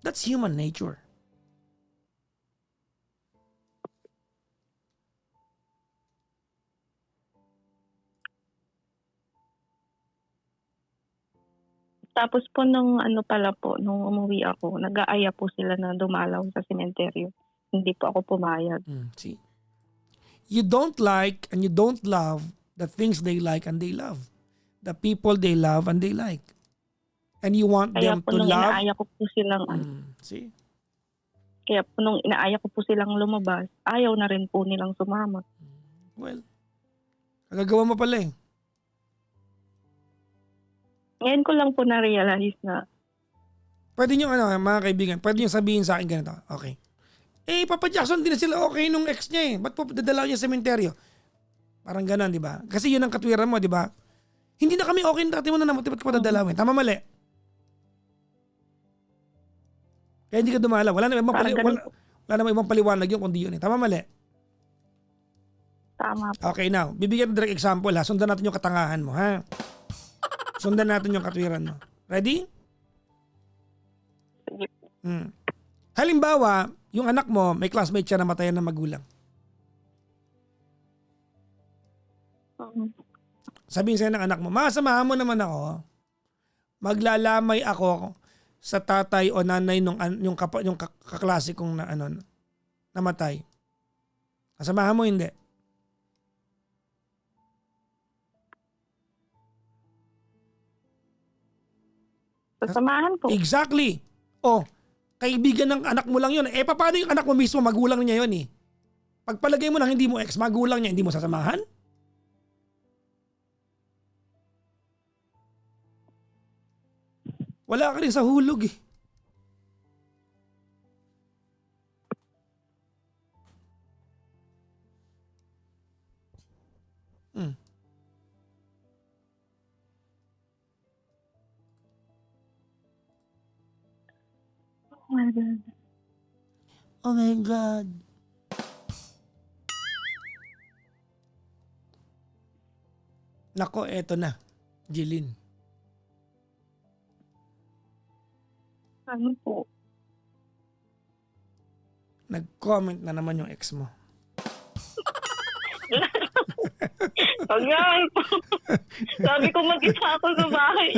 That's human nature. Tapos po nung ano pala po, nung umuwi ako, nag-aaya po sila na dumalaw sa sementeryo. Hindi po ako pumayag. See? You don't like and you don't love the things they like and they love. The people they love and they like. And you want Kaya them po to nung love. inaaya ko po silang See? kaya po nung inaaya ko po silang lumabas, ayaw na rin po nilang sumama. Well, kagagawa mo pala eh. Ngayon ko lang po na-realize na Pwede nyo, mga kaibigan, pwede nyo sabihin sa akin ganito. Okay. Eh, Papa Jackson, di na sila okay nung ex niya eh. Ba't po dadalaw niya sa sementeryo? Parang ganon, di ba? Kasi yun ang katwiran mo, di ba? Hindi na kami okay, dati mo na naman, ba't ka pa dadalawin? Tama, mali. Kaya hindi ka dumalaw. Wala namang ibang paliwanag yun kundi yun eh. Tama, mali. tama po. Okay, now, bibigyan ko direct example ha. Sundan natin yung katangahan mo, ha? Sundan natin yung katwiran mo. Ready? Sige. Halimbawa, yung anak mo, may classmate siya na matayan ng magulang. Sabihin sa'yo ng anak mo, masamahan mo naman ako. Maglalamay ako sa tatay o nanay nung kaklase kong namatay. Kasamahan mo, hindi. Sasamahan po. Exactly. O, kaibigan ng anak mo lang yun. Eh, paano yung anak mo mismo, magulang niya yun eh? Pagpalagay mo na hindi mo ex, magulang niya, hindi mo sasamahan? Wala ka rin sa hulog eh. Oh my God. Oh my God. Nako, eto na. Jilin. Ano po? Nag-comment na naman yung ex mo. Huwag yan po. Sabi ko mag-isa ako sa bahay.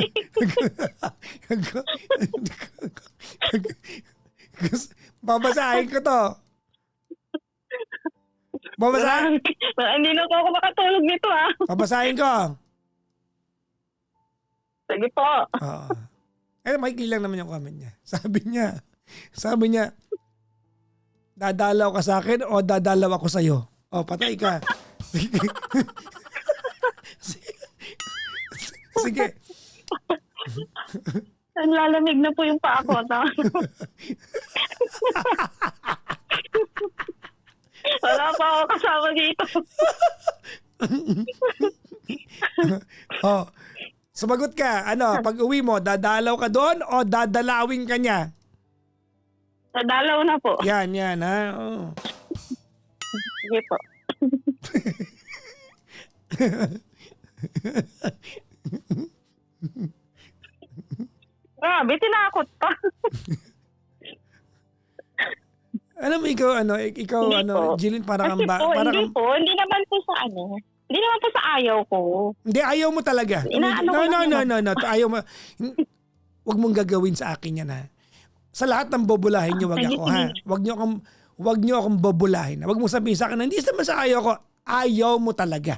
Babasahin ko to. Babasahin. Hindi na po ako makatulog nito Babasahin ko. Sige po. Oo. Eh, maikli lang naman yung comment niya. Sabi niya, dadalaw ka sa akin o dadalaw ako sa'yo? O, patay ka. Sige. Ang lalamig na po yung paa ko. Wala pa ako kasama dito. Oh, sumagot ka. Pag uwi mo, dadalaw ka doon o dadalawin ka niya? Nadalaw na po. Yan, ha? Oh. Sige po. Grabe, tinakot pa. Alam mo, ikaw, Jilin, parang Kasi po, hindi naman po sa hindi naman po sa ayaw ko. Hindi, ayaw mo talaga. No. Ayaw mo. Huwag mong gagawin sa akin yan, ha? Sa lahat ng bobolahin niyo, wag ako, ha? Huwag niyo akong bobolahin. Huwag mong sabihin sa akin, hindi naman sa ayaw ko. Ayaw mo talaga.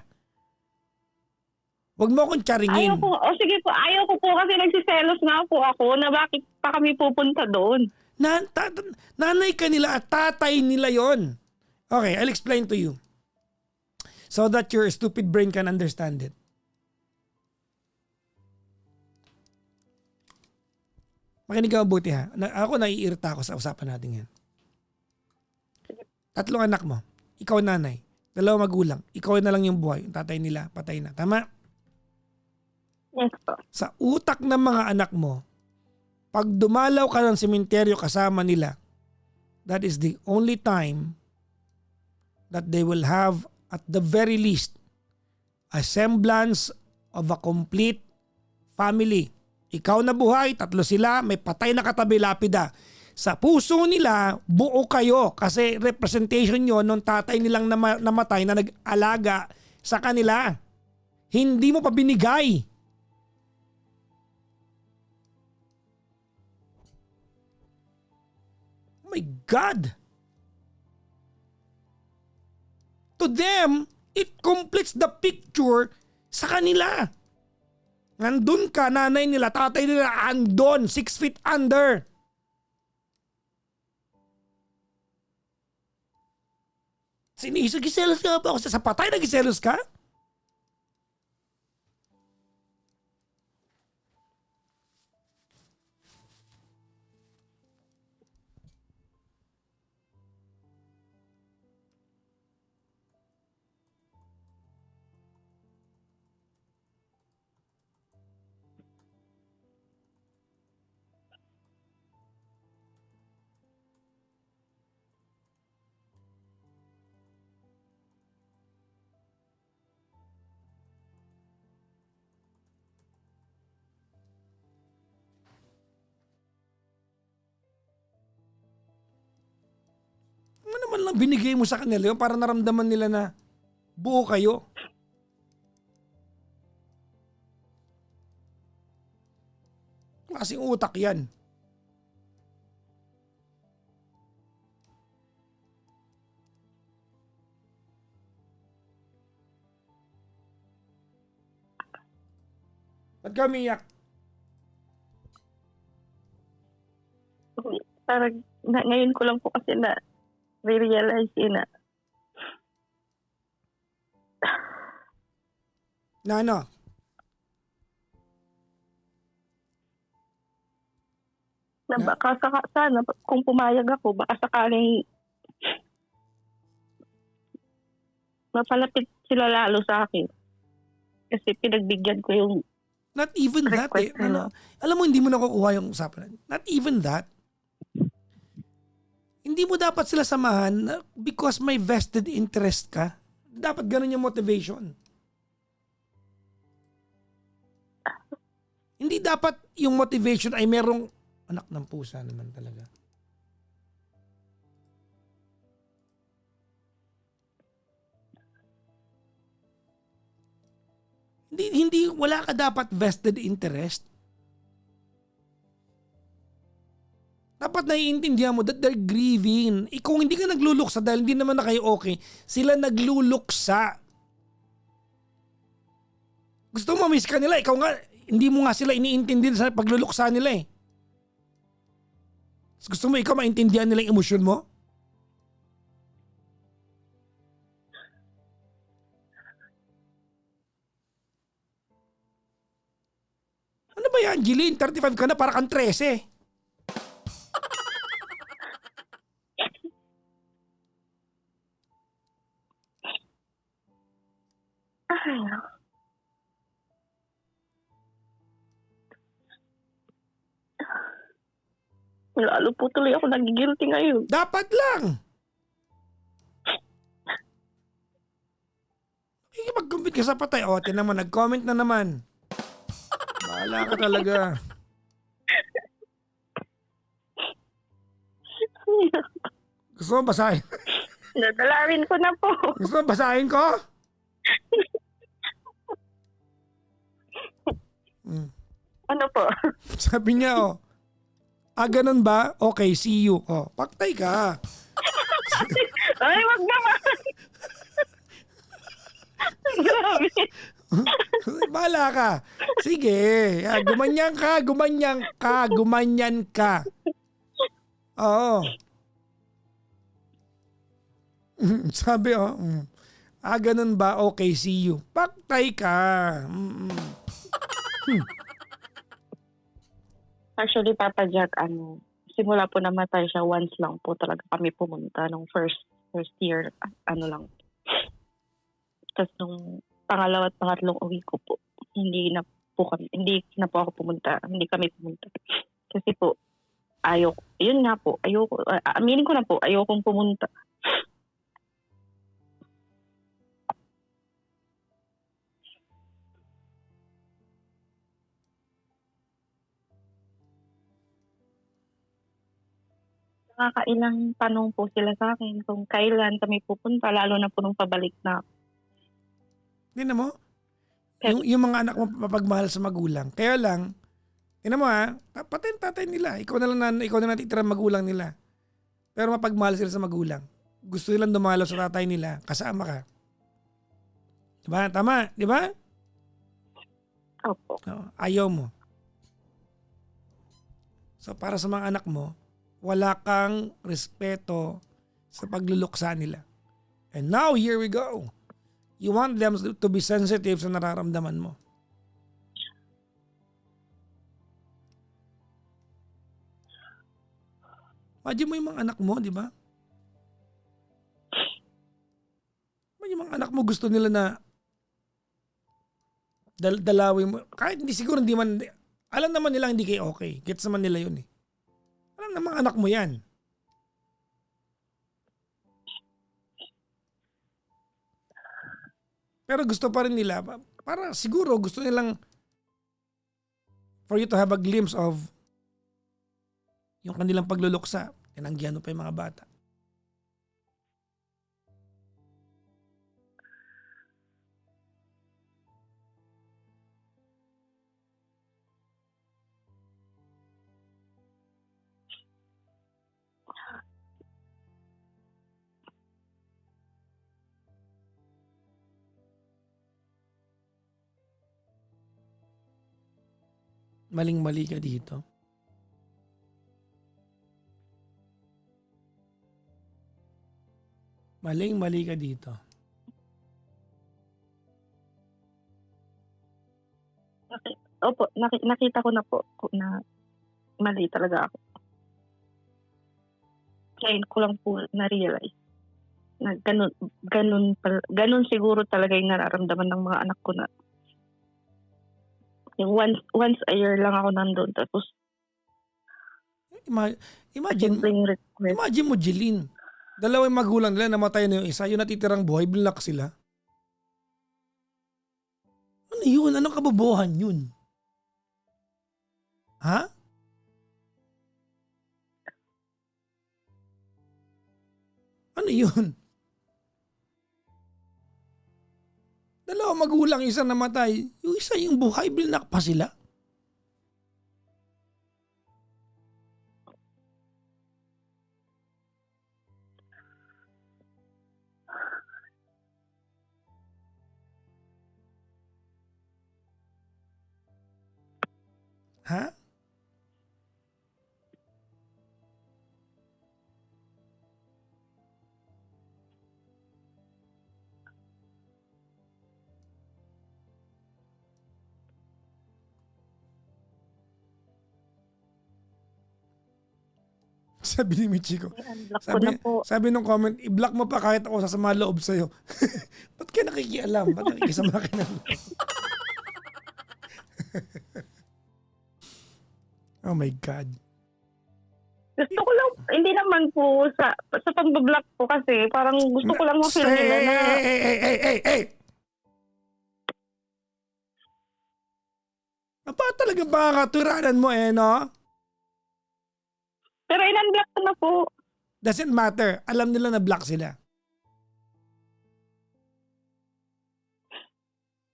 Huwag mo akong tsaringin. Ayaw ko. O sige po, ayaw ko po kasi nagsiselos nga po ako na bakit pa kami pupunta doon. Nanay ka nila at tatay nila yon. Okay, I'll explain to you. So that your stupid brain can understand it. Makinig ka mabuti ha. Ako naiirita ako sa usapan natin yan. 3 anak mo. Ikaw nanay. 2 magulang. Ikaw na lang yung buhay. Yung tatay nila, patay na. Tama? Yes po. Sa utak ng mga anak mo, pag dumalaw ka ng sementeryo kasama nila, that is the only time that they will have at the very least a semblance of a complete family. Ikaw na buhay, 3 sila, may patay na katabi lapida. Sa puso nila, buo kayo kasi representation yon ng tatay nilang namatay na nag-alaga sa kanila. Hindi mo pa binigay. Oh my God! To them, it completes the picture sa kanila. Nandun ka, nanay nila, tatay nila, andon, 6 feet under. Giselos ka ba ako sa patay na giselos ka? Ano naman lang binigay mo sa kanila yun para naramdaman nila na buo kayo? Kasing utak yan. Ba't ka umiyak? Parang ngayon ko lang po kasi na realize na Na ano? na baka sana kung pumayag ako, baka sakaling mapalapit sila lalo sa akin. Kasi pinagbigyan ko yung Not even that eh. request nila. Alam mo, hindi mo nakukuha yung usapan. Not even that. Hindi mo dapat sila samahan because may vested interest ka. Dapat ganun yung motivation. Hindi dapat yung motivation ay merong anak ng pusa naman talaga. Hindi wala ka dapat vested interest. Dapat naiintindihan mo that they're grieving. Kung hindi ka nagluluksa dahil hindi naman na kayo okay, sila nagluluksa. Gusto mo miss ka nila, ikaw nga, hindi mo nga sila iniintindi sa pagluluksa nila eh. Gusto mo ikaw maintindihan nila yung emosyon mo? Ano ba yan, Jeline? 35 ka na, para kang 13. Lalo po tuloy ako nagigilty ngayon. Dapat lang. Mag-compete ka sa patay. O, tinan mo, nag-comment na naman. Bahala ka talaga. Gusto mo basahin? Nadalawin ko na po. Gusto mo basahin ko? Ano po? Sabi niya, ganun ba? Okay, see you. Paktay ka. Ay, wag naman. Grabe. Bahala ka. Sige. Gumanyan ka. Oo. Sabi, ganun ba? Okay, see you. Paktay ka. Actually, Papa Jack, simula po namatay siya, once lang po talaga kami pumunta nung first year, lang. Tapos nung pangalawa at pangatlong uwi ko po, hindi na po ako pumunta, hindi kami pumunta. Kasi po, ayoko, aminin ko na po, ayokong pumunta. Nakakailang tanong po sila sa akin kung kailan kami pupunta, lalo na po nung pabalik na ako. Tingnan mo, Pero yung mga anak mo mapagmahal sa magulang. Kaya lang, tingnan mo ha, patay ang tatay nila. Ikaw na natitirang magulang nila. Pero mapagmahal sila sa magulang. Gusto nilang dumalaw sa tatay nila, kasama ka. Diba? Tama, di ba? opo. Oo, ayaw mo. So para sa mga anak mo, wala kang respeto sa pagluluksa nila. And now, here we go. You want them to be sensitive sa nararamdaman mo. Imagine mo yung mga anak mo, di ba? Yung mga anak mo gusto nila na dalawin mo. Kahit hindi siguro hindi man, alam naman nila hindi kayo okay. Gets naman nila yun eh. Alam na mga anak mo yan. Pero gusto pa rin nila, para siguro gusto nilang for you to have a glimpse of yung kanilang pagluluksa. Tinanggihan mo pa yung mga bata. Maling-mali ka dito. Maling-mali ka dito. Opo, nakita ko na po na mali talaga ako. Ngayon ko lang po na-realize na ganun siguro talaga yung nararamdaman ng mga anak ko na yung once a year lang ako nandun, tapos Imagine, simpleng request. imagine mo, Jeline. Dalawa yung magulang nila, namatay na yung isa. Yung natitirang buhay, binlock sila. Ano yun? Anong kabobohan yun? Ha? Ano yun? Dalawa magulang, isa namatay. Yung isa yung buhay, binlock pa sila. Ha? Sabi ni Michiko. I-unblock ko na po. Sabi nung comment, i-block mo pa kahit ako sasama loob sa'yo. Ba't kayo nakikialam? Ba't nakikisama ka na? Oh my God. Gusto ko lang, hindi naman po sa pag-block po kasi parang gusto ko lang ma-feel nila na Hey! Apa talagang pakakaturanan mo no? pero in-unblock ko na po. Doesn't matter. Alam nila na block sila.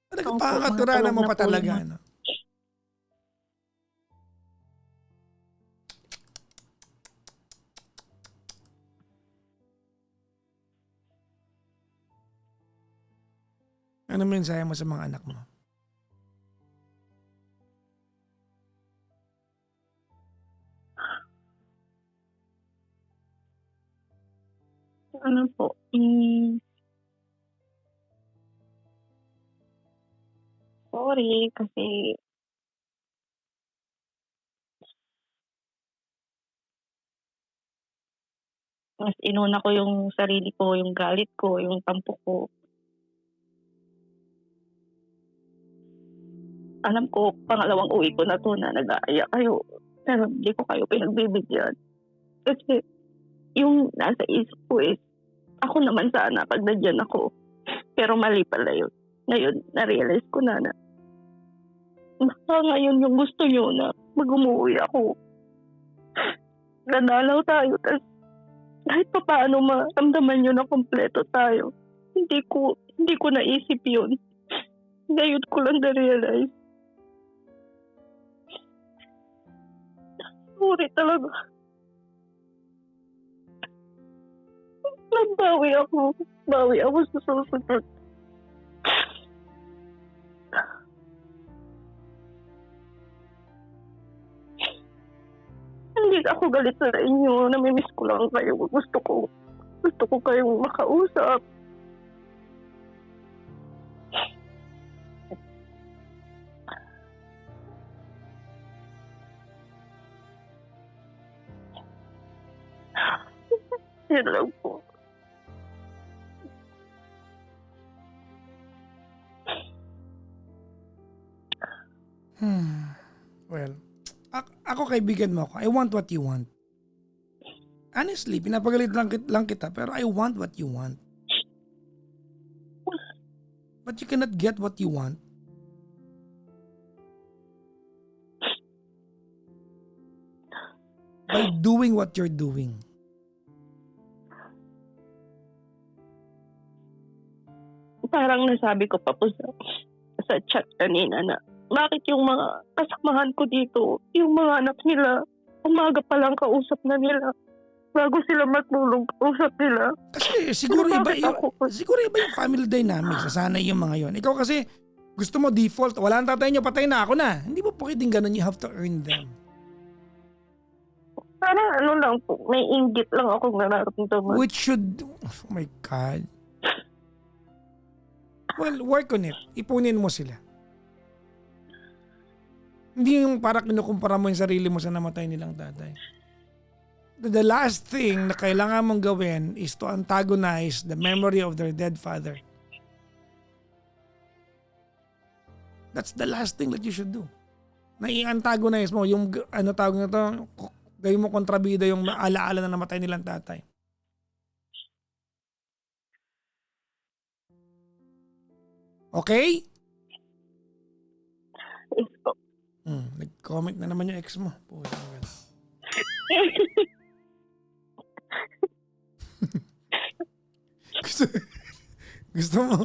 Talagang Opo, pakakaturanan mo matulog na pa po talaga. yun. No? Ano mensahe mo sa mga anak mo? Ano po, sorry kasi mas inuna ko yung sarili ko, yung galit ko, yung tampo ko. Alam ko, pangalawang uwi ko na to na nag-aaya kayo. Pero hindi ko kayo pinagbibigyan. Kasi yung nasa isip ko is, ako naman sana pag nandiyan ako. Pero mali pala yun. Ngayon, na-realize ko na baka ngayon yung gusto nyo na mag-umuwi ako. Nadalaw tayo, tas kahit pa paano maramdaman nyo na kompleto tayo. Hindi ko naisip yun. Ngayon ko lang na-realize. Sorry talaga. Bawi ako sa susunod. Hindi ako galit sa inyo. Namimiss ko lang kayo. Gusto ko kayong makausap. Yan lang po. Well, ako kaibigan mo ako. I want what you want. Honestly, pinapagalit lang kita pero I want what you want. But you cannot get what you want. By doing what you're doing. Parang nasabi ko pa po sa chat kanina na bakit yung mga kasamahan ko dito, yung mga anak nila, umaga pa lang kausap na nila. Bago sila matulog, kausap nila. Kasi siguro iba yung family dynamics. Sanay yung mga yon. Ikaw kasi gusto mo default, wala ang tatay niyo, patay na ako na. Hindi mo pwedeng ganun, you have to earn them. Parang ano lang po, may inggit lang ako nararamdaman. Which should, oh my God. Well, work on it. Ipunin mo sila. Hindi yung para kinukumpara mo yung sarili mo sa namatay nilang tatay. The last thing na kailangan mong gawin is to antagonize the memory of their dead father. That's the last thing that you should do. Na i-antagonize mo yung ano tawag na to, gawin mo kontrabida yung alaala na namatay nilang tatay. Okay? Yes po. Nag-comment na naman yung ex mo. Gusto mo?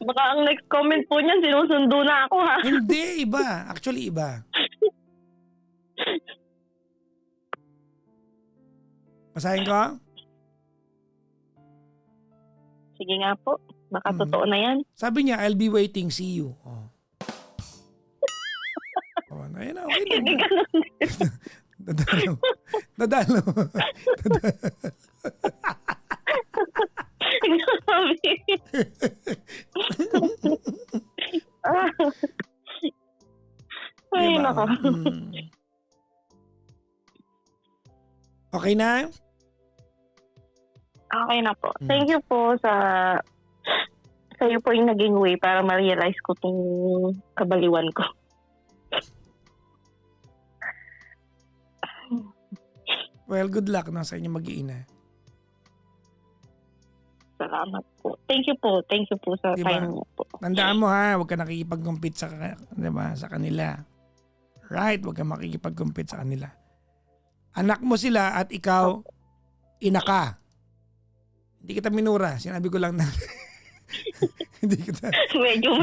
Baka ang next comment po niyan, sinusundo na ako ha. Hindi, iba. Actually, iba. Basahin ko? Sige nga po. Baka totoo na yan. Sabi niya, I'll be waiting, see you. Oh. Ayun na, okay na. Hindi ganun. Nadalo. Grabe. Ay, Diba? nako. Okay na? Okay na po. Thank you po sa kayo po yung naging way para ma-realize ko tong kabaliwan ko. Well, good luck na sa inyo mag-iina. Salamat po. Thank you po. Thank you po sa Diba? time niyo po. Tandaan mo ha, huwag ka nakikipag-compete sa kanila. Right? Huwag ka makikipag-compete sa kanila. Anak mo sila at ikaw, ina ka. Hindi kita minura. Sinabi ko lang na. Hindi kita. Medyo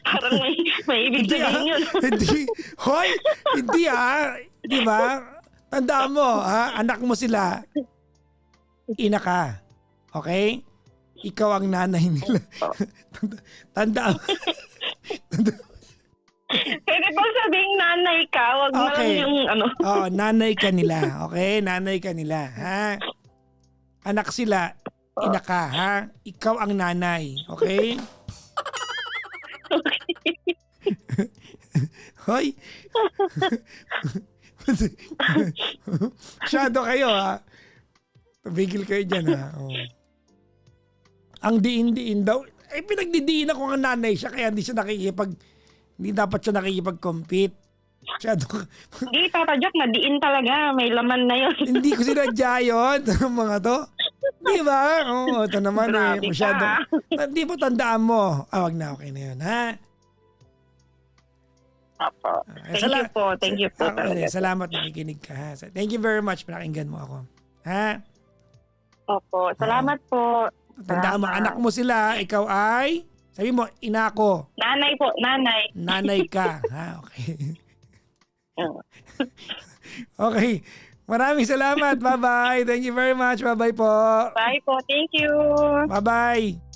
parang may ibig sabihin yun. Hindi. Hoy! Hindi ha. Di ba? Tandaan mo ha, anak mo sila. Ina ka. Okay? Ikaw ang nanay nila. Tandaan. Pwede ba sabing nanay ka? Wag na lang yung ano. Oo, nanay ka nila. Okay? Nanay ka nila. Ha? Anak sila. Ina ka. Ha? Ikaw ang nanay. Okay? Hoy! Masyado kayo ha. Tumigil kayo dyan ha. Oh. Ang diin-diin daw. Pinagdidiin ako ng nanay siya kaya hindi dapat siya nakikipag-compete. Masyado. Hindi, Papa Jack, nadiin talaga. May laman na yun. Hindi ko sinadya yun. Mga to. Di ba? Oo, ito naman Grabe masyado. ka. Hindi po tandaan mo. Wag na, okay na yun ha. Opo. Thank you po. Thank you po talaga. Salamat nakikinig ka ha. Thank you very much. Pinakinggan mo ako. Ha? Opo. Salamat po. Tandaan mo, Salamat. anak mo sila, ikaw ay, sabi mo, ina ko, Nanay po, nanay. nanay ka. Ha, okay. Oo. Okay. Maraming salamat. Bye-bye. Thank you very much. Bye-bye po. Bye po. Thank you. Bye-bye.